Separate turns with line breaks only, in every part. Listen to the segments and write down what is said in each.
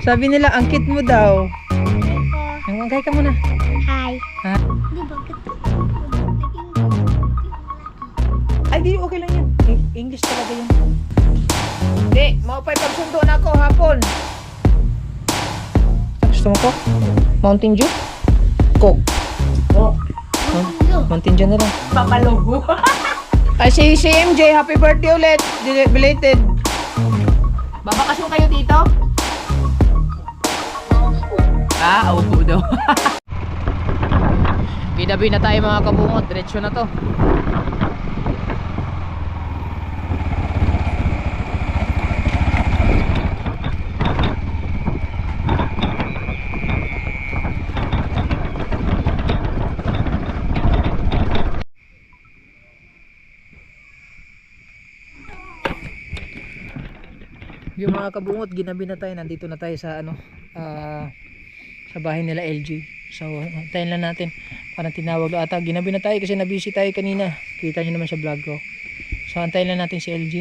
Sabi nila, ang cute mo daw. Magkay ka muna.
Hi.
Ha?
Di ba
Ay, di, okay lang yun. English talaga yun. Hindi, maupay pagsundoon ako hapon. Gusto mo ko? Mountain Dew? Coke. Oh. Mountain Dew na lang.
Papalugo.
Ay, si MJ, happy birthday ulit. Belated.
Babakasyon kayo dito? Ah, upo daw. Ginabi na tayo mga kabungot. Diretso na to.
Yung mga kabungot, ginabi na tayo. Nandito na tayo sa ano, sa bahay nila LG. So, antayin lang natin. Parang tinawag lang ata. Ginabi na tayo kasi nabisi tayo kanina. Kita nyo naman sa vlog ko. So, antayin lang natin si LG.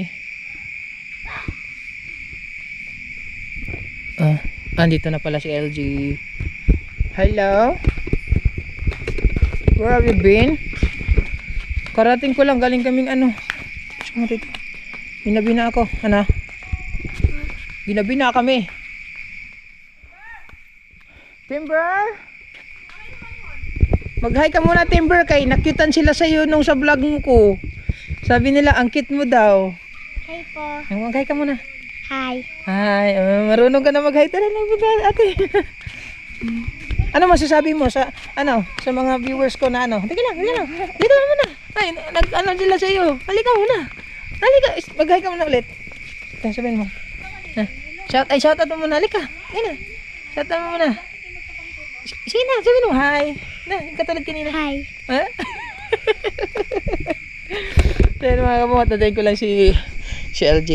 Andito na pala si LG. Hello? Where have you been? Karating ko lang. Galing kaming ano. Ginabi na ako. Ano? Ginabi na kami. Timber? Mag-hi ka muna, Timber, kay nakyutan sila sa'yo nung sa vlog mo ko. Sabi nila, ang cute mo daw.
Hi po.
Mag-hi ka muna.
Hi.
Hi, marunong ka na mag-hi. Tara na, ate. Ano masasabi mo sa, ano, sa mga viewers ko na ano? Teka lang. Dito na muna. Ay, ano sila sa'yo. Halika muna. Halika, mag-hi ka muna ulit. Ito, sabihin mo. Shout out mo muna. Halika. Yan na. Shout out mo muna. Sige na, sabihin mo hi. Na, katulad kanina.
Hi.
Ha? So yun mga kabungot, natayin ko lang si LG.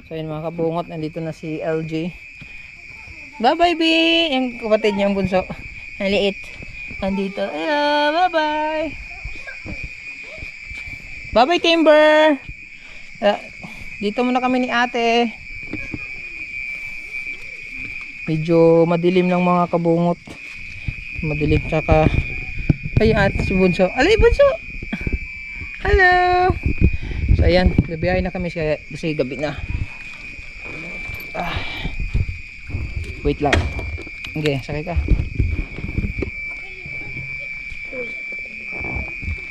So yun mga kabungot, nandito na si LG. Bye bye B! Yung kapatid niya, ang bunso. Ang liit. Nandito. Bye bye! Bye bye Timber! Dito muna kami ni ate. Medyo madilim lang mga kabungot. Madilim, tsaka ay ate si bunso. Alay bunso! Hello! So ayan, gabiyahin na kami kasi gabi na. Wait lang. Okay, sakay ka.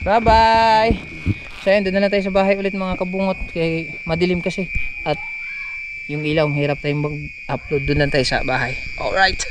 Bye bye! So ayan, doon na lang tayo sa bahay ulit mga kabungot. Kaya madilim kasi. At yung ilaw, hirap tayong mag-upload. Doon lang tayo sa bahay. Alright!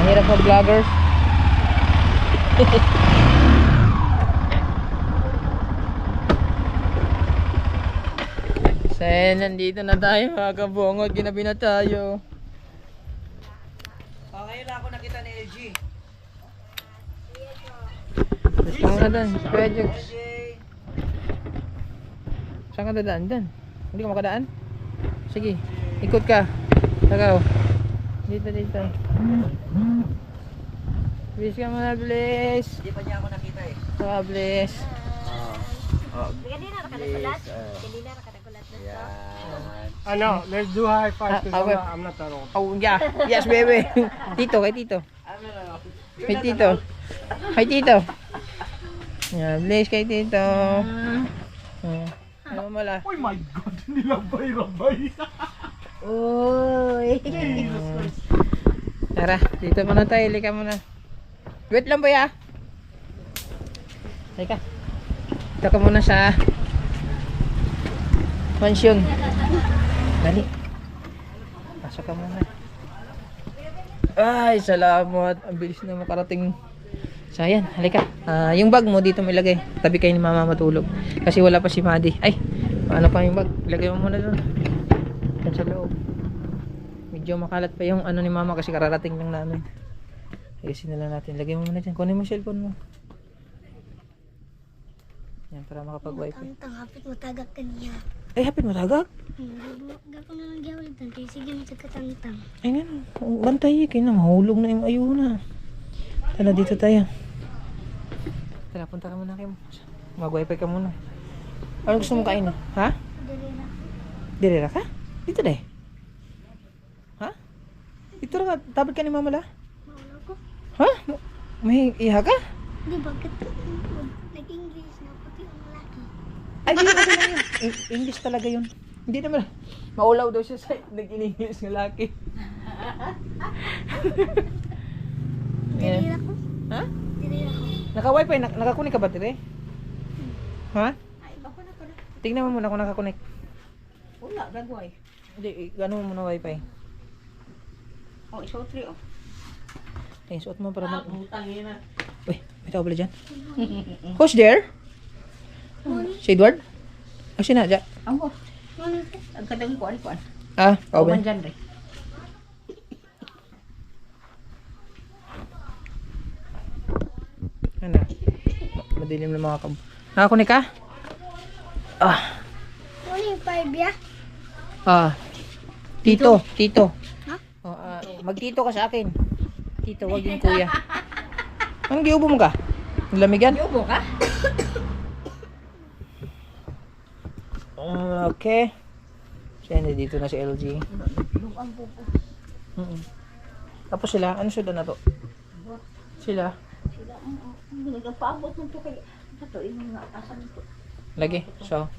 Mahirap mag vloggers. So nandito na tayo mga kabungot. Ginabi na tayo. Ngayon lang ako nakita ni LG. Saan ka dadaan? Saan ka dadaan? Dan? Hindi ka makadaan? Sige, ikot ka. Tagaw. Dito. Please ka muna, please.
Hindi pa niya ako nakita eh.
Please.
Kanina nakadakulat. Kanina nakadakulat na to.
Ano, let's do high five because
okay.
I'm not that old.
Oh, yeah. Yes, baby. Tito, kay Tito. Kay Tito. Kay Tito. Yeah, please kay Tito. Ano mala?
Oh my God, nilabay-rabay.
Oh. Tara, dito muna tayo. Lika muna. Wait lang boy ah. Halika. Dito ka muna sa mansyon. Dali. Pasok ka muna. Ay, salamat. Ang bilis na makarating. So, ayan. Halika. Yung bag mo dito mo ilagay. Tabi kayo ni mama matulog. Kasi wala pa si Maddie. Ay, paano pa yung bag? Ilagay mo muna doon. Yan sa loob. Medyo makalat pa yung ano ni mama kasi kararating lang namin. Ayusin na lang natin. Lagay mo muna dyan. Kunin mo yung cellphone mo. Yan, para makapag-wifi.
Tang hapit mo tagak kaniya.
Ay, hapit mo tagak.
Gapon na lang gawin tan kay sige mo sa katangtang.
Ay, nga. Bantay. Kaya na, mahulog na yung ayuna. Tara, dito tayo. Tara, punta ka muna kayo. Mag-wifi ka muna. Ano gusto mong kainin? Ha? Dirira ka? Dito na eh. Ha? Dito na ka. Tablet ka ni mama la?
Mawala ko.
Ha? May iha ka?
Di bakit nag-English na pati ang lalaki.
Ay, di okay lang yun. English talaga yun. Hindi naman. Maulaw daw siya sa nag-English ng laki.
Dirira ko.
Ha?
Dirira ko.
Naka-wifi? Nakakunik ka ba, Tire? Ha? Tingnan mo muna kung nakakunik.
Wala, gagaway.
Hindi, gano'n mo muna wifi.
Oh, iso 3 oh.
Ay, suot mo para man.
Utang yun na.
Uy, may tao pala dyan. Who's there? Si Edward? O si Nadja?
Ang mo. Ang kadang kuan.
Ah, tao ba?
Dyan rin.
Ano? Madilim na mga kab... Nakakunik ka? Ah.
Ano yung 5 ya?
Ah. Tito.
Ha?
Oh, magtito ka sa akin. Tito, wag yung kuya. Anong giubo mo ka? Lamigan?
Yubo ka?
Okay. Siya dito na si LG. Tapos sila, ano sila na to? Sila?
Nagpaabot mo to kay ito yung nga asan to.
Lagi. So,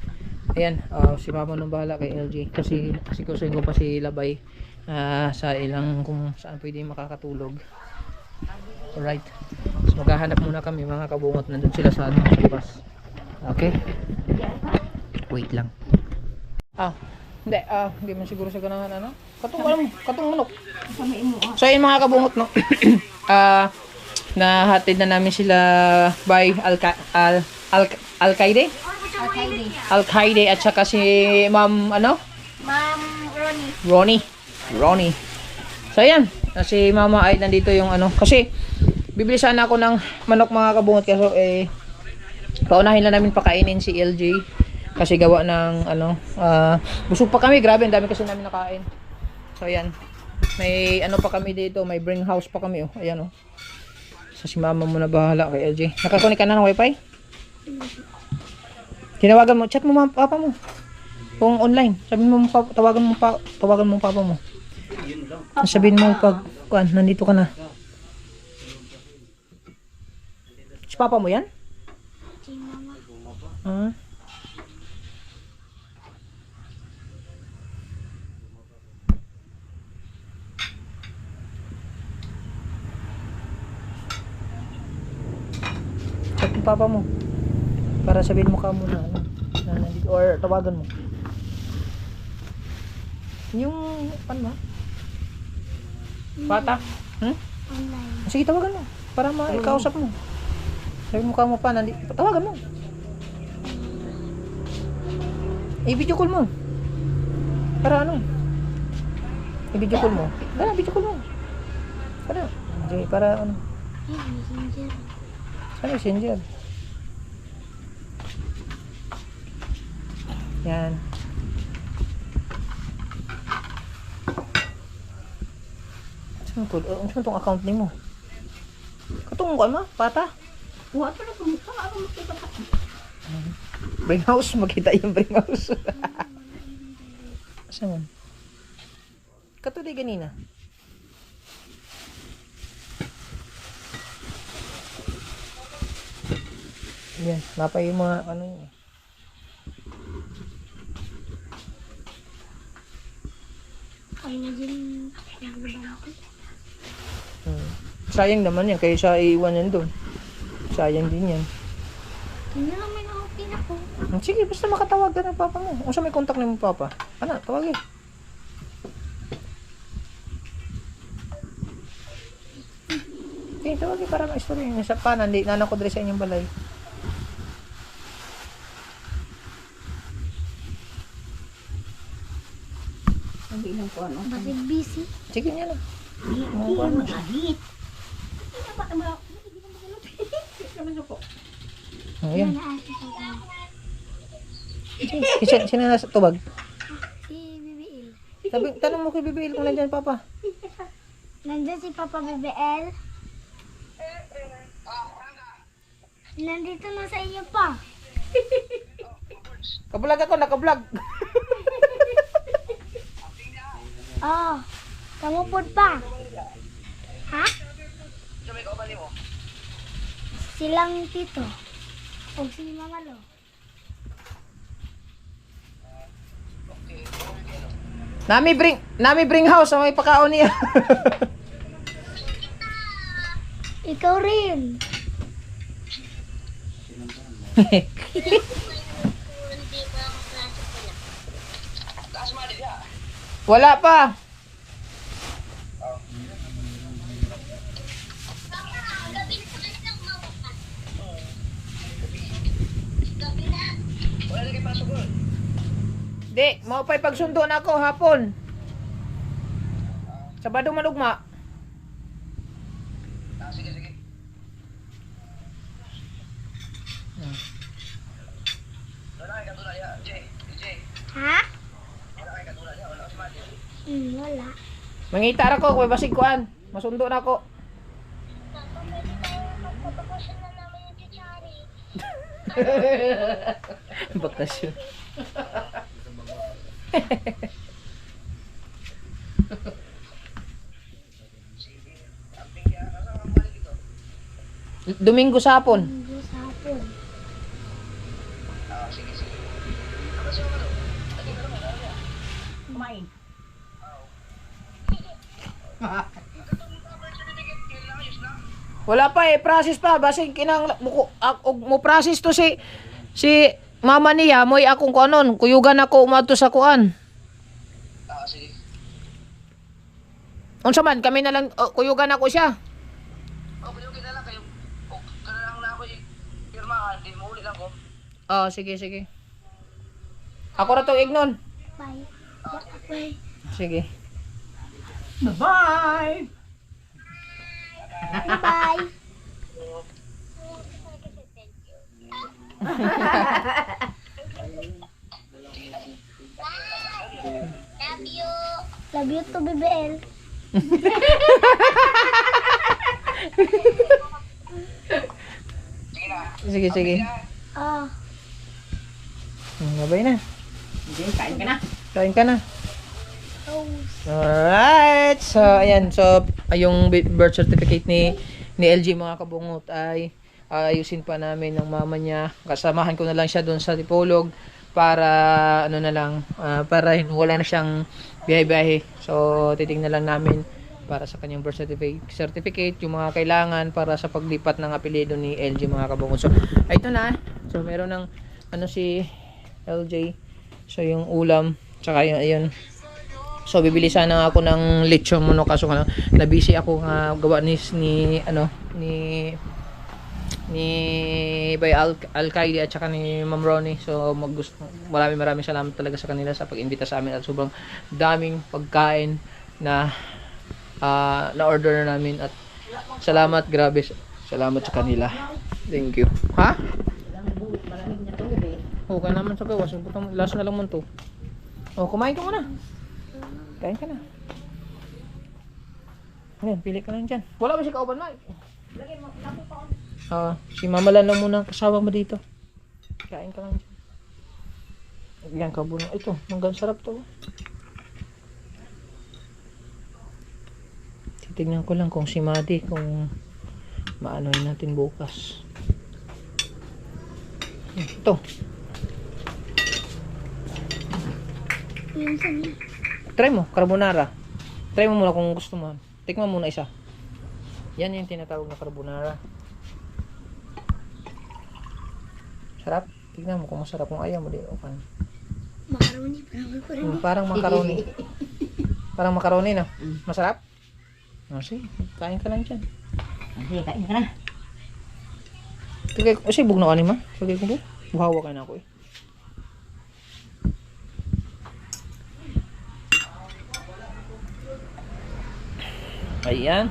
ayan. Si mama nung bahala kay LG. Kasi kusuin ko pa si Labay sa ilang kung saan pwede makakatulog. Alright. So, maghahanap muna kami mga kabungot. Nandun sila sa bus. Okay? Wait lang. Hindi man siguro sa ganahan ano. Katong manok. So, ayun mga kabungot, no? Nahatid na namin sila by Al-Qaide at saka si Ma'am ano?
Ma'am
Ronnie. So ayan, si Mama ay nandito yung ano kasi bibili sana ako ng manok mga kabungot kaso paunahin lang namin pakainin si LJ kasi gawa ng ano busog pa kami, grabe ang dami kasi namin nakain. So ayan, may ano pa kami dito, may bring house pa kami oh. Ayan oh. So si Mama mo na bahala kay LJ. Nakakunik ka na ng wifi? Tinawagan mo, chat mo papa mo. Kung online, sabihin mo tawagan mo papa mo. Sabihin mo pag nandito ka na. Si papa mo yan?
Si mama.
Chat mo papa mo. Para sabihin mo ka muna ano, na nandito, or tawagan mo. Yung ano ba? Bata?
Online.
Sige, tawagan mo. Para maikausap mo. Sabi mo ka mo pa, nandito. Tawagan mo. I-video call mo. Para ano? I-video call mo. Video call mo. Para. Okay, para ano?
Messenger.
Ano messenger? Yan. Saan itong account ni mo? Katong ko ma? Pata?
Wa pa na kung ano mo kita.
Bring house, makita yung bring house. Saan? Kato di ganina. Yan, napay yung mga ano yun.
Ano na din nagbabalik.
Sayang naman yan, kaya siya iiwan yan doon. Sayang din yan.
Hindi lang may nakapin ako.
Sige, basta makatawag ka ng papa mo. O sa may contact ni mo papa. Ano, tawagin. Okay, tawagin para ma-story. Sa panan, hindi nanan ko dre sa inyong balay.
Hindi lang po ano.
Bakit busy?
Sige niya lang.
Hindi lang magagit.
Ayan.
Naasa ko.
Sino nasa tubag?
Si BBL.
Tanong mo kay BBL kung nandyan papa.
Nandyan si Papa BBL. Nandito na sa inyo pa.
Kabulag ako, nakablog.
Oh, kamupod pa. Ha? Silang tito. O si Mama Lo.
Nami bring house, may pakaon niya.
Ikaw rin.
Wala pa. Di, mau pa'y pagsundo na ako hapon. Sabado manugma.
Ha? Wala.
Mangita ra ko, kung basig kuan. Masundo na ako. Bakasyon. Domingo sa hapon.
Minggo sa hapon.
Kumain.
Wala pa process pa basig kinang mo process to si mama niya moy akong kuanon, kuyugan ako umadto sa kuan. Sige. Unsa man kami na lang kuyugan ako siya. Kuyugan na lang kayo. Kana lang na ako pirmahan, di mo uli lang ko. Sige, sige. Ako ra to ignon.
Bye. Bye.
Sige.
Bye!
Bye. Love you to BBL.
Sige, sige.
Ah.
Gabay na.
Hindi, kain ka na.
Kain ka na.
Oh.
Alright. So, ayan. So, yung birth certificate ni LG mga kabungot ay ayusin pa namin ng mama niya. Kasamahan ko na lang siya doon sa Tipolog para ano na lang, para wala na siyang biyahe-biyahe. So, titingnan lang namin para sa kanyang birth certificate, yung mga kailangan para sa paglipat ng apelyido ni LG mga kabungot. So, ito na. So, meron ng ano si LJ. So, yung ulam, tsaka yung ayun. So, bibili sana ako ng lechon mono kaso nga na busy ako nga gawa ni Bay Alcaide at saka ni Ma'am Ronnie. So, maraming salamat talaga sa kanila sa pag-imbita sa amin at sobrang daming pagkain na na-order na namin at salamat, grabe. Salamat sa kanila. Thank you. Ha?
Malamig na tubig.
Okay naman sa gawas. Last na lang mo to. Kumain ka muna. Kain ka na. Ayan, pili ka lang dyan. Wala ba si kauban, Mike? Si Mama lang muna kasama mo dito. Kain ka lang dyan. Yan, kabuno. Ito, hanggang sarap to. Titignan ko lang kung si Madi, kung maanoy natin bukas. Ito.
Yun sa niya.
Try mo, carbonara. Try mo muna kung gusto mo. Tikman muna isa. Yan yung tinatawag na carbonara. Sarap. Tignan mo kung masarap. Kung ayaw mo, di okay.
Macaroni, parang macaroni.
Parang macaroni na. Masarap? Sige, kain ka lang dyan.
Sige, kain ka na.
Sige, bug na kanin ma. Sige ko po. Buhawa ka na ako eh. Ayan.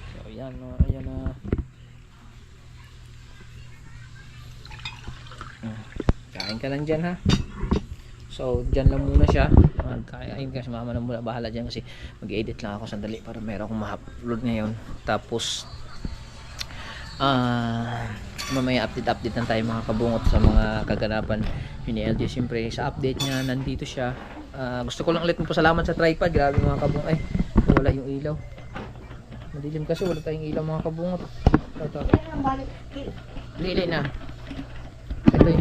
So, ayan na. Ayan na. Kain ka lang dyan ha. So, dyan lang muna siya. Magkain kasi mama na muna bahala dyan kasi mag-edit lang ako sandali para meron akong ma-upload ngayon. Tapos, mamaya update lang tayo mga kabungot sa mga kaganapan ni LJ. Siyempre, sa update niya, nandito siya. Gusto ko lang ulit magpasalamat sa tripod. Grabe mga kabungot. Ay, wala yung ilaw. Madilim kasi wala tayong ilaw mga kabungot. Ito. Lili na. Ito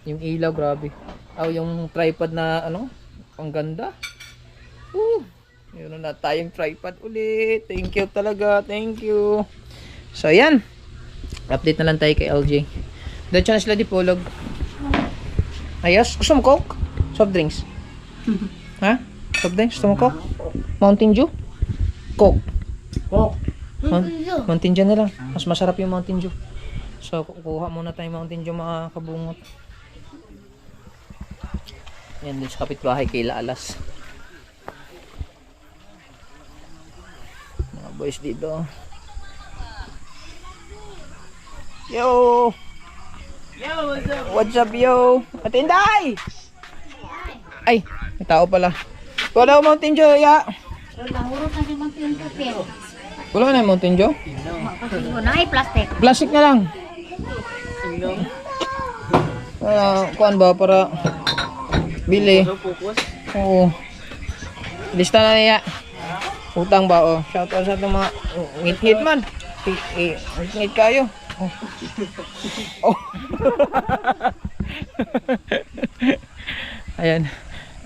yung ilaw, grabe. Yung tripod na ano, ang ganda. Meron na tayong tripod ulit. Thank you talaga, thank you. So ayan, update na lang tayo kay LJ. Diretso na sila di Pulog. Ayos, gusto mo Coke? Soft drinks? Ha? Soft drinks? Gusto mo Coke? Mountain Dew? Coke?
Coke.
Mountain Dew na lang. Mas masarap yung Mountain Dew. So kukuha muna tayo Mountain Dew mga kabungot. Yan din sa kapitbahay kay Lalas. Mga boys dito. Yo! What's up yo? Ate Inday! Ay, may tao pala. Wala ko Mountain Dew ya.
Nahurot na si Mountain Dew.
Wala na yung Mountain Dew?
Pasingo na ay plastic.
Plastic na lang. Kuan ba para bili? Oo. Lista na niya. Utang ba oh. Shout out sa mga ngit-ngit man. Ngit kayo. Oh. Ayan.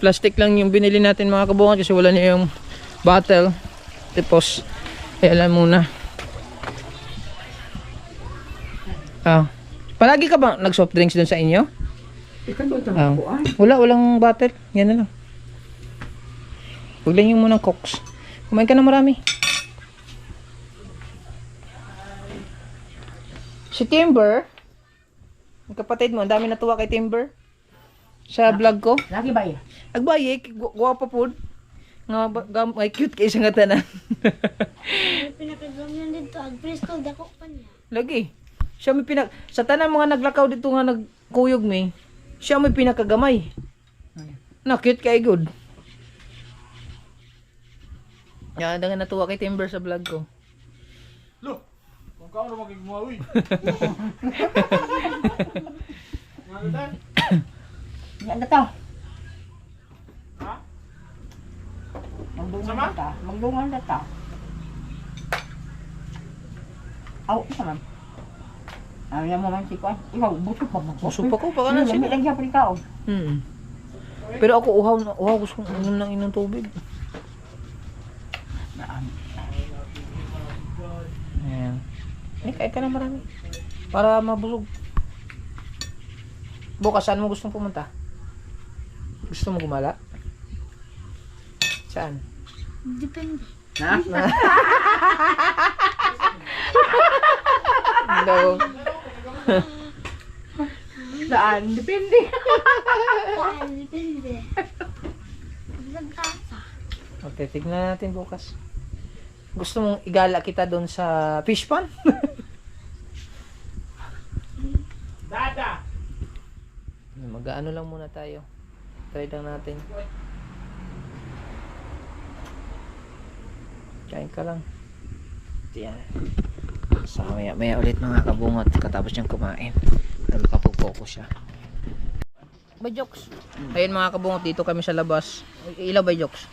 Plastic lang yung binili natin mga kabungan kasi wala niya yung bottle. Tapos ayan lang muna. Palagi ka ba nag-soft drinks dun sa inyo? Walang bottle. Yan na lang. Huwag lang yung munang cokes. Kumain ka na marami. Si Timber, ang kapatid mo, ang dami natuwa kay Timber sa vlog ko.
Lagi ba yun?
Agbaye, guwapa po. May cute kayo sa nga tanan.
Pinakagam yan dito. Agpresto, dako pa niya.
Lagi. Siya may sa tanan mga naglakaw dito nga nagkuyog may. Siya may pinakagamay. Na cute kay good. Yan nga natuwa kay Timber sa vlog ko.
Look! Kung ka ano magigmawi.
Yan na to.
Ha?
Magdungan
Sama?
na ta. Magdungan na ta. Aw, isa man. Yan mo man si Kwan. Ikaw, busog pa mo.
Busog pa ko, baka na sila.
Lang siya pa ikaw.
Pero ako uhaw gusto kong unom ng inong tubig. Ayan. Kain ka na marami. Para mabusog. Bukas, saan mo gustong pumunta? Gusto mo gumala? Saan?
Depende.
Na?
No.
Saan? Depende.
Depende. Ilang kasa.
Okay, tignan natin bukas. Gusto mong igala kita doon sa fish pond?
Dada!
Mag-ano lang muna tayo. Try lang natin. Kain ka lang. Yan. So maya ulit mga kabungot. Katapos niyang kumain. Nakapopokus siya. Ba jokes? Ayun mga kabungot, dito kami sa labas. Ilaw ba jokes?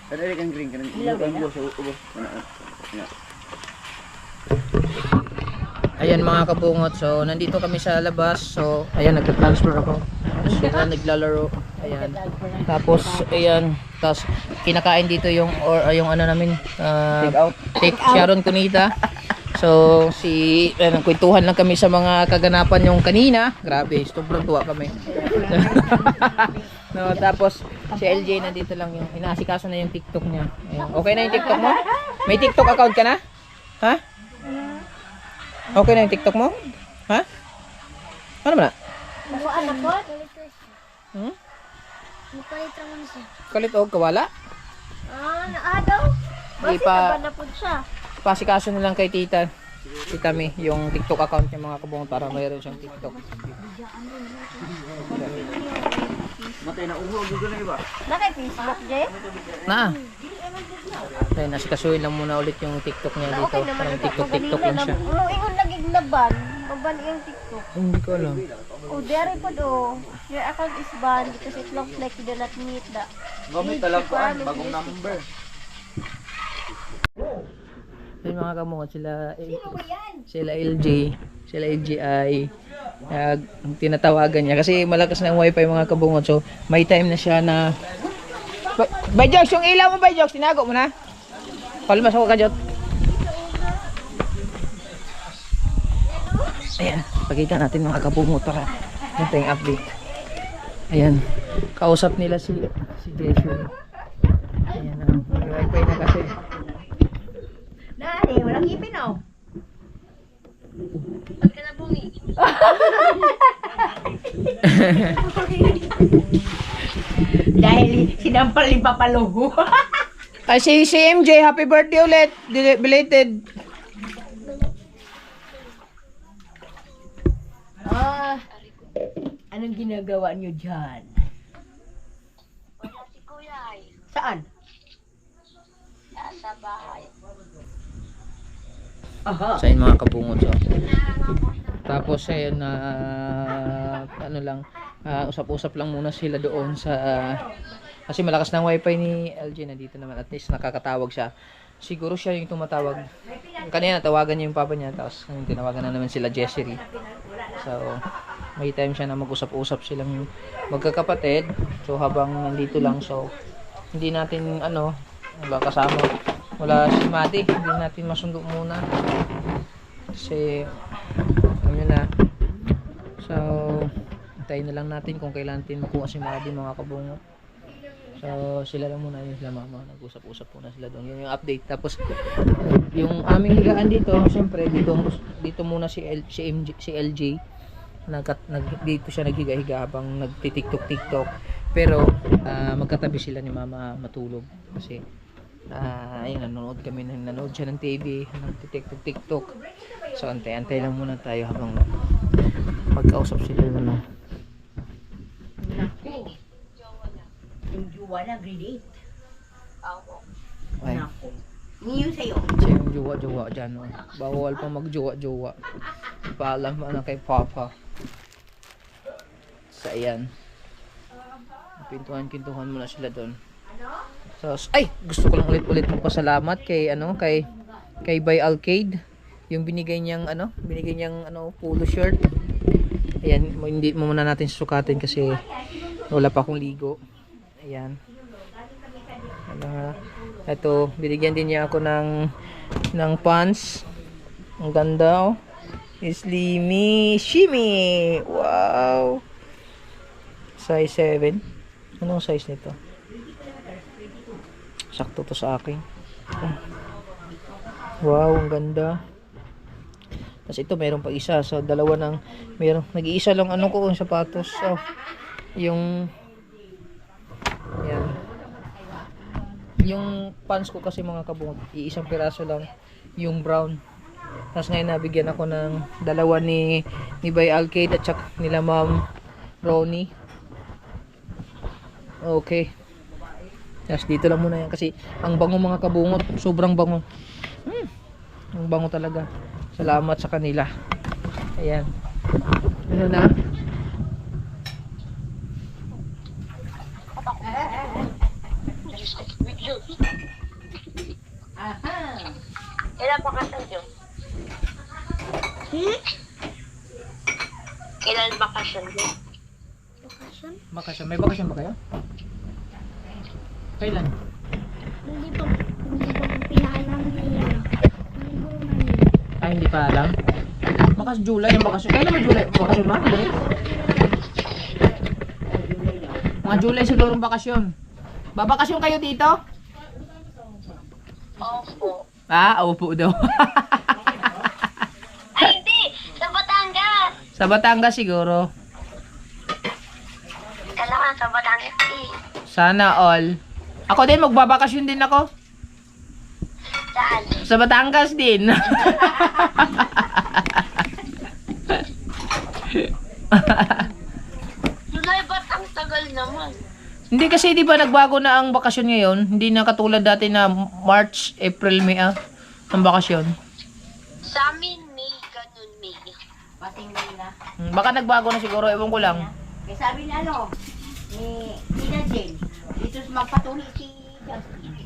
Kada kang green kanang ilaw sa ubos.
Ayan mga kabungot, so nandito kami sa labas. So ayan, nagta-transfer ako. Sila naglalaro. Ayan. Tapos ayan, tapos kinakain dito yung yung ano namin, take Sharon Cunita. So kwentuhan lang kami sa mga kaganapan yung kanina. Grabe, sobrang tuwa kami. No, tapos si LJ nandito lang yung inaasikaso na yung TikTok niya. Ayan. Okay na yung TikTok mo? May TikTok account ka na? Ha? Okay na yung TikTok mo? Ha? Ano ba na?
Ako anak ko?
Hmm?
Mapalit naman siya.
Kalit o kawala?
Naadaw?
Ipa,
Na po siya.
pasikaso na lang kay Tita May yung TikTok account niya mga kabungot para mayroon siyang TikTok.
Matay na uho, gusto na iba.
Naka-Facebook, Jay?
Na. Kaya nasikasuhin lang muna ulit yung TikTok niya dito. Parang TikTok lang siya.
Ingon nagiglaban. Maban yung TikTok.
Hindi ko alam.
Oh, there po do. Your account is banned because it looks like you do not meet the
Gamit talaga bagong number.
Yung mga kamungot, sila LJ ay tinatawagan niya kasi malakas na ang wifi mga kabungot, so may time na siya na Bayjox, yung ilaw mo Bayjox, tinago mo na palmas ako kajot. Ayan, pakita natin mga kabungot para natin update. Ayan, kausap nila si Jessie. Ayan, may wifi na kasi.
Nani, walang ipin oh. Dahil sinampal ni Papalugo.
Ay, si MJ, happy birthday ulit. Belated.
Anong ginagawa niyo dyan? Saan?
Sa bahay.
Aha.
Sa yun mga kabungot. So. Tapos ayun na ano lang, usap-usap lang muna sila doon sa kasi malakas ng wifi ni LJ na dito naman, at least nakakatawag siya. Siguro siya yung tumatawag. Kanina tawagan niya yung papa niya, tapos ngayon tinawagan na naman sila Jessery. So may time siya na mag-usap-usap silang magkakapatid. So habang nandito lang, so hindi natin wala kasama. Wala si Mati, hindi natin masundo muna. Kasi ano na. So antayin na lang natin kung kailan natin makuha si Mati mga kabungot. So sila lang muna, yun sila mama, nag-usap-usap muna sila doon. Yun yung update. Tapos yung aming higaan dito, siyempre dito muna si LJ dito siya naghiga-higa habang nagti-TikTok. Pero magkatabi sila ni mama matulog kasi ayun, nanonood siya ng TV, nagti-TikTok. So antay lang muna tayo habang magkausap sila
Yung juwa na grade 8.
Ay,
Nako. Niyo sa'yo.
siya yung jowa dyan. Bawal pa magjowa-jowa. Paalam mo na kay Papa. So ayan, pintuhan muna sila doon. So ay, gusto ko lang ulit magpasalamat kay kay Bay Arcade, yung binigay niyang polo shirt. Ayan, hindi muna natin susukatin kasi wala pa akong ligo. Ayan. Ito, binigyan din niya ako ng pants. Ang ganda, oh. Slimy Shimmy. Wow. Size 7. Anong size nito? Sakto to sa akin. Wow, ang ganda. Tapos ito, meron pa isa. So, nag-iisa lang ko yung sapatos. So, yan. Yung pants ko kasi mga kabungot, iisang piraso lang, yung brown. Tapos ngayon nabigyan ako ng dalawa ni Bay Arcade at saka nila Ma'am Ronnie. Okay. Yes, dito lang muna yan kasi ang bango mga kabungot, sobrang bango. Ang bango talaga. Salamat sa kanila. Ayan. Ano na?
Aha.
Ilan pa ka sa Kailan bakasyon din?
Bakasyon. May bakasyon ba kayo? Kailan?
Hindi pa pinaalam niya.
Ay, hindi pa alam. Bakas July yung bakasyon. Kailan ba July? Bakasyon ba? Mga July siguro ang bakasyon. Babakasyon kayo dito?
Opo.
Ah, opo daw.
Ay, hindi! Sa Batangas!
Sa Batangas siguro.
Kailangan sa Batangas eh.
Sana all. Ako din, magbabakasyon din ako.
Saan?
Sa Batangas din.
July, ba't ang tagal naman?
Hindi kasi di ba nagbago na ang bakasyon ngayon? Hindi na katulad dati na March, April, May ang bakasyon.
Sa amin, May, ganun May.
Pating na.
Baka nagbago na siguro, ewan ko lang.
Kaya sabi ni ano, ni Tina Jane, dito magpatuloy si Justin.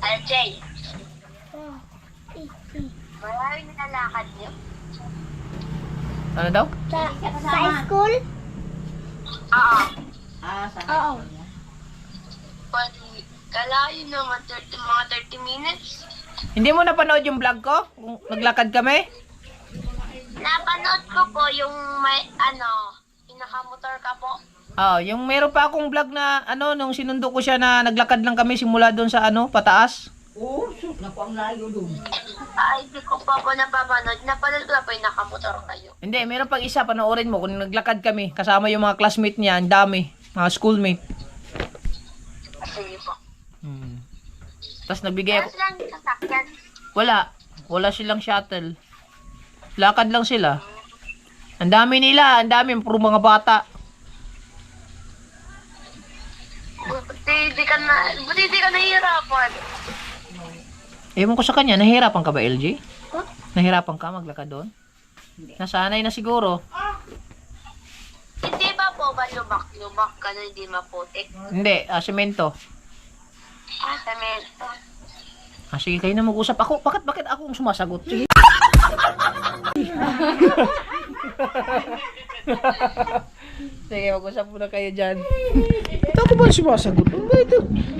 LJ. Maraming nilalakad niyo.
Ano daw?
Sa school? Oo.
Sa
Oo. Pwede, kalayo naman mga 30 minutes.
Hindi mo napanood yung vlog ko? Kung naglakad kami?
Napanood ko po yung may, pinakamotor ka po.
Oo, yung meron pa akong vlog na nung sinundo ko siya na naglakad lang kami simula doon sa pataas.
Oo, naku ang layo dun.
Ay, di ko pa po napapanood. Napanood ko na po yung nakamotor kayo.
Hindi, meron pang isa, panoorin mo kung naglakad kami. Kasama yung mga classmate niya, ang dami. Mga schoolmate.
Sige po.
Tapos nagbigay
Kaya
ako.
silang sasakyan.
Wala silang shuttle. Lakad lang sila. Ang dami nila, ang dami, puro mga bata.
Buti di ka nahihirapan.
Ewan ko sa kanya, nahihirapan ka ba, LJ? Nahihirapan ka maglakad doon? Nasanay na siguro.
Hindi ba po ba lubak ka na hindi maputik?
Hindi, semento.
Semento.
Sige, kayo na mag-usap. Ako, bakit ako ang sumasagot? Sige. Sige, mag-usap muna kayo dyan. Ba't ako ba sumasagot?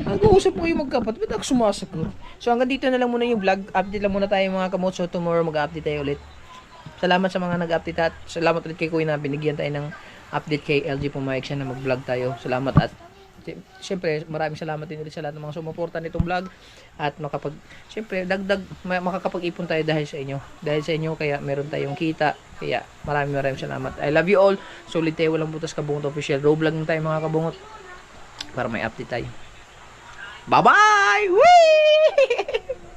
Nag-uusap mo yung magkapat. Ba't ako sumasagot? So hanggang dito na lang muna yung vlog. Update lang muna tayo mga kamot. So tomorrow mag-update tayo ulit. Salamat sa mga nag-update at salamat ulit kay Kuya na binigyan tayo ng update kay LG pumayag siya na mag-vlog tayo. Salamat at siyempre maraming salamat din ulit sa lahat ng mga sumuporta nitong vlog at siyempre dagdag makakapag-ipon tayo dahil sa inyo kaya meron tayong kita kaya maraming salamat. I love you all. Solid tayo, walang butas, Kabungot Official. Raw vlog lang tayo mga kabungot para may update tayo. Bye bye. Whee!